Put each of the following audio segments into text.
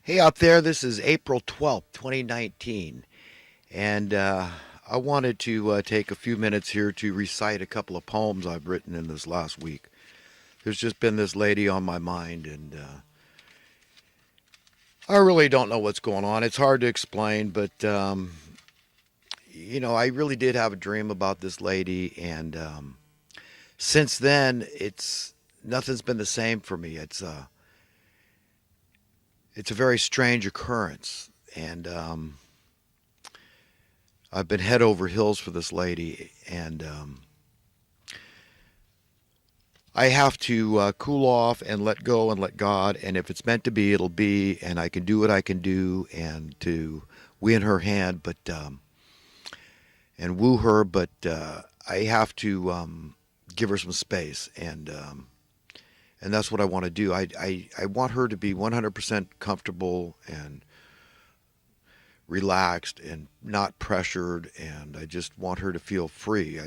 Hey out there, this is April 12th, 2019, and I wanted to take a few minutes here to recite a couple of poems I've written in this last week. There's just been this lady on my mind, and I really don't know what's going on. It's hard to explain, but I really did have a dream about this lady, and since then, it's nothing's been the same for me. It's a very strange occurrence, and I've been head over heels for this lady, and I have to cool off and let go and let God. And if it's meant to be, it'll be. And I can do what I can do, and to win her hand, but and woo her. But I have to give her some space, and that's what I want to do. I want her to be 100% comfortable and relaxed and not pressured, and I just want her to feel free.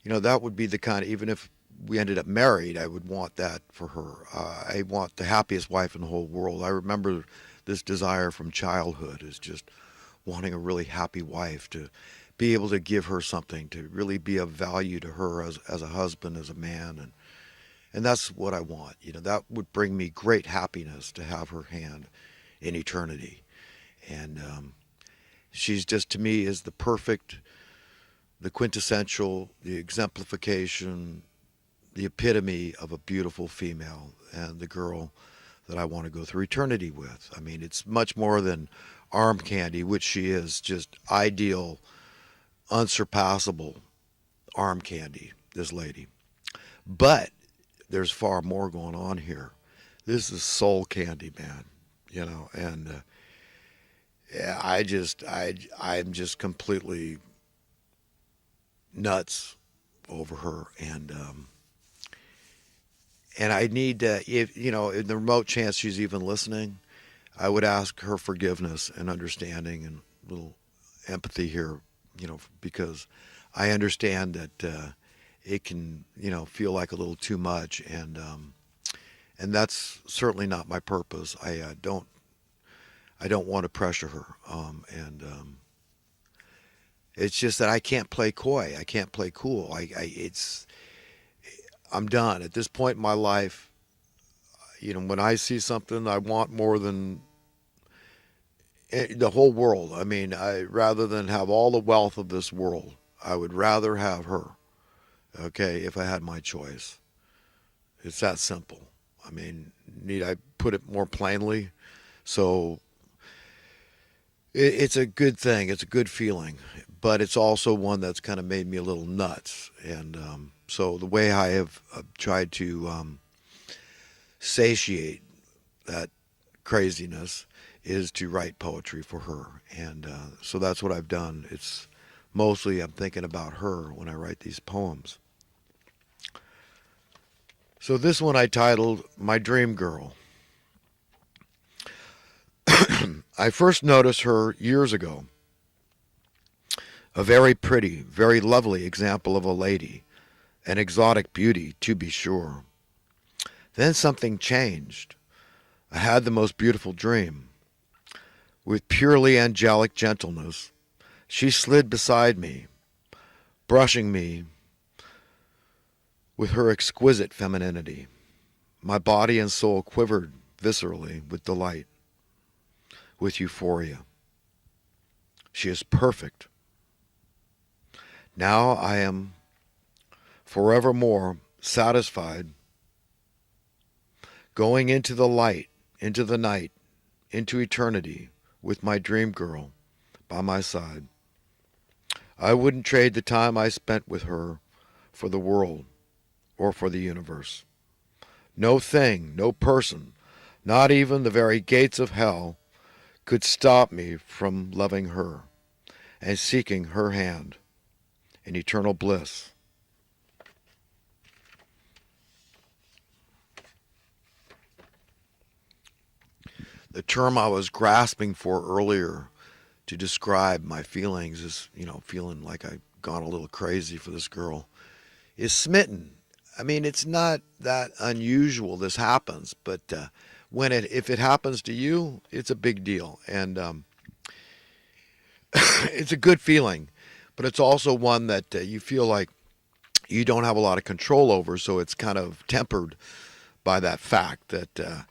That would be the kind of, even if we ended up married, I would want that for her. I want the happiest wife in the whole world. I remember this desire from childhood is just wanting a really happy wife, to be able to give her something, to really be of value to her as a husband, as a man, and that's what I want. That would bring me great happiness to have her hand in eternity. And she's just, to me, is the perfect, the quintessential, the exemplification, the epitome of a beautiful female, and the girl that I want to go through eternity with. I mean, it's much more than arm candy, which she is, just ideal, unsurpassable arm candy, this lady. But there's far more going on here. This is soul candy, man. And yeah, I'm just completely nuts over her, and I need to, if in the remote chance she's even listening, I would ask her forgiveness and understanding and a little empathy here, because I understand that it can, feel like a little too much, and that's certainly not my purpose. I don't want to pressure her, and it's just that I can't play coy. I can't play cool. I'm done at this point in my life. When I see something I want more than the whole world. I mean, rather than have all the wealth of this world, I would rather have her. Okay, if I had my choice, it's that simple. I mean, need I put it more plainly? So it's a good thing. It's a good feeling, but it's also one that's kind of made me a little nuts. And so the way I have tried to satiate that craziness is to write poetry for her, and so that's what I've done. It's mostly I'm thinking about her when I write these poems. So this one I titled "My Dream Girl." I first noticed her years ago. A very pretty, very lovely example of a lady, an exotic beauty, to be sure. Then something changed. I had the most beautiful dream. With purely angelic gentleness, she slid beside me, brushing me with her exquisite femininity. My body and soul quivered viscerally with delight, with euphoria. She is perfect. Now I am forevermore satisfied, going into the light, into the night, into eternity, with my dream girl by my side. I wouldn't trade the time I spent with her for the world or for the universe. No thing, no person, not even the very gates of hell, could stop me from loving her and seeking her hand in eternal bliss. The term I was grasping for earlier to describe my feelings is, feeling like I've gone a little crazy for this girl, is smitten. I mean, it's not that unusual this happens, but if it happens to you, it's a big deal, and it's a good feeling, but it's also one that you feel like you don't have a lot of control over. So it's kind of tempered by that fact that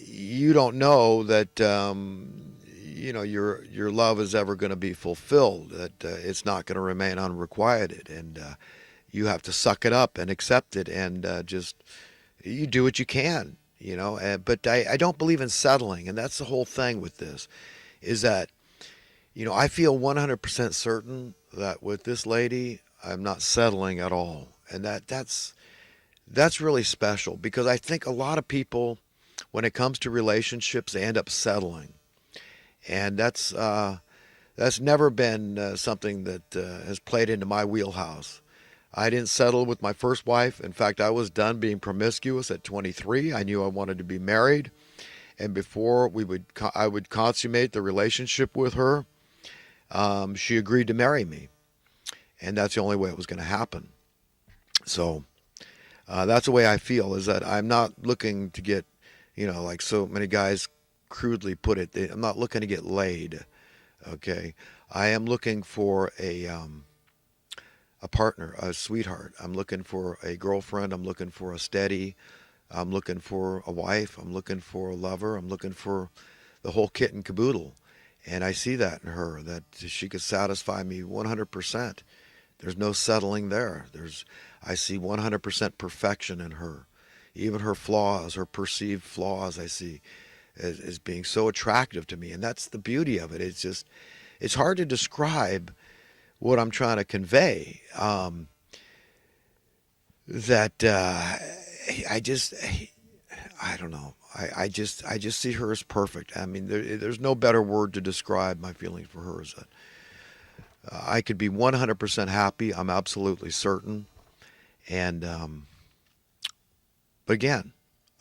you don't know that your love is ever going to be fulfilled. That it's not going to remain unrequited, and you have to suck it up and accept it, and just you do what you can. But I don't believe in settling, and that's the whole thing with this. Is that I feel 100% certain that with this lady, I'm not settling at all, and that's really special because I think a lot of people, when it comes to relationships, they end up settling, and that's never been something that has played into my wheelhouse. I didn't settle with my first wife. In fact, I was done being promiscuous at 23. I knew I wanted to be married, and before I would consummate the relationship with her, she agreed to marry me, and that's the only way it was going to happen. So that's the way I feel, is that I'm not looking to get, like so many guys crudely put it, I'm not looking to get laid. Okay, I am looking for a partner, a sweetheart. I'm looking for a girlfriend. I'm looking for a steady. I'm looking for a wife. I'm looking for a lover. I'm looking for the whole kit and caboodle. And I see that in her, that she could satisfy me 100%. There's no settling there. I see 100% perfection in her. Even her flaws, her perceived flaws, I see as being so attractive to me. And that's the beauty of it. It's hard to describe what I'm trying to convey. That I don't know. I just see her as perfect. I mean, there's no better word to describe my feelings for her. Is that I could be 100% happy. I'm absolutely certain. And but again,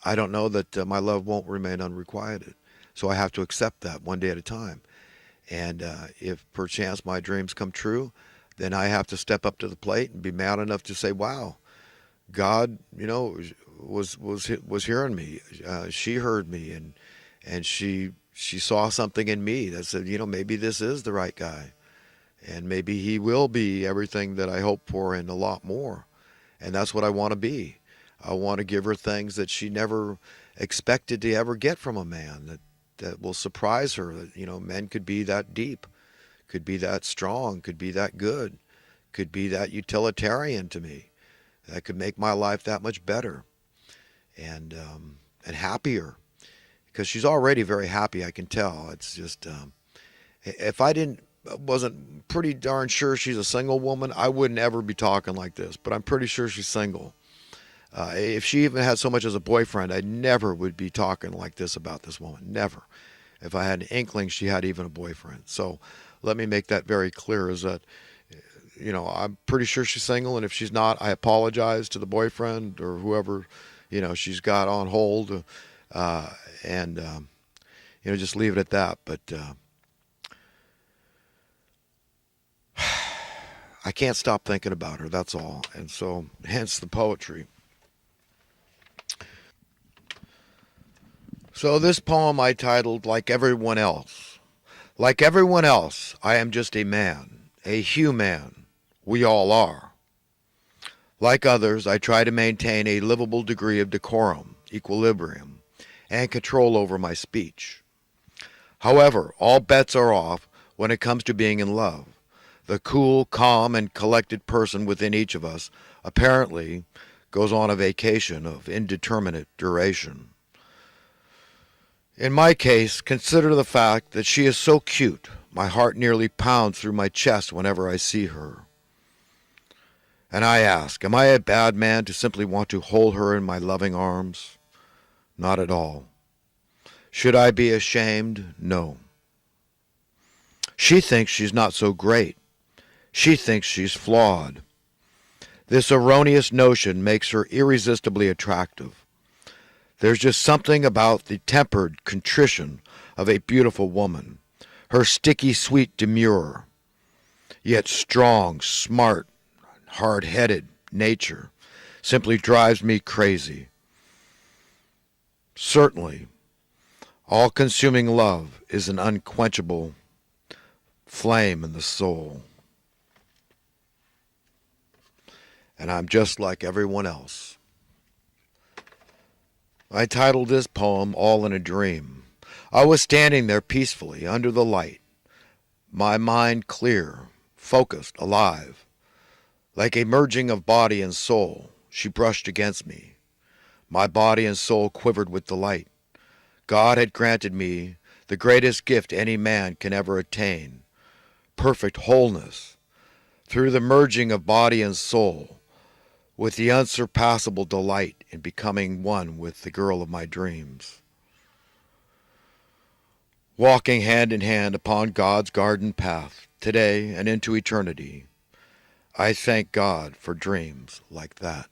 I don't know that my love won't remain unrequited. So I have to accept that one day at a time. And if perchance my dreams come true, then I have to step up to the plate and be man enough to say, "Wow, God, was hearing me. She heard me, and she saw something in me that said, maybe this is the right guy, and maybe he will be everything that I hope for and a lot more." And that's what I want to be. I want to give her things that she never expected to ever get from a man. That will surprise her. That men could be that deep, could be that strong, could be that good, could be that utilitarian to me. That could make my life that much better, and happier, because she's already very happy. I can tell. It's just if I wasn't pretty darn sure she's a single woman, I wouldn't ever be talking like this. But I'm pretty sure she's single. If she even had so much as a boyfriend, I never would be talking like this about this woman. Never. If I had an inkling she had even a boyfriend. So let me make that very clear, is that, I'm pretty sure she's single. And if she's not, I apologize to the boyfriend or whoever, she's got on hold. And just leave it at that. But I can't stop thinking about her. That's all. And so hence the poetry. So this poem I titled Like Everyone Else. Like everyone else, I am just a man, a human. We all are. Like others, I try to maintain a livable degree of decorum, equilibrium, and control over my speech. However, all bets are off when it comes to being in love. The cool, calm, and collected person within each of us apparently goes on a vacation of indeterminate duration. In my case, consider the fact that she is so cute, my heart nearly pounds through my chest whenever I see her. And I ask, am I a bad man to simply want to hold her in my loving arms? Not at all. Should I be ashamed? No. She thinks she's not so great. She thinks she's flawed. This erroneous notion makes her irresistibly attractive. There's just something about the tempered contrition of a beautiful woman, her sticky sweet demure, yet strong, smart, hard-headed nature simply drives me crazy. Certainly, all-consuming love is an unquenchable flame in the soul, and I'm just like everyone else. I titled this poem All in a Dream. I was standing there peacefully under the light, my mind clear, focused, alive. Like a merging of body and soul, she brushed against me. My body and soul quivered with delight. God had granted me the greatest gift any man can ever attain, perfect wholeness, through the merging of body and soul, with the unsurpassable delight in becoming one with the girl of my dreams. Walking hand in hand upon God's garden path, today and into eternity, I thank God for dreams like that.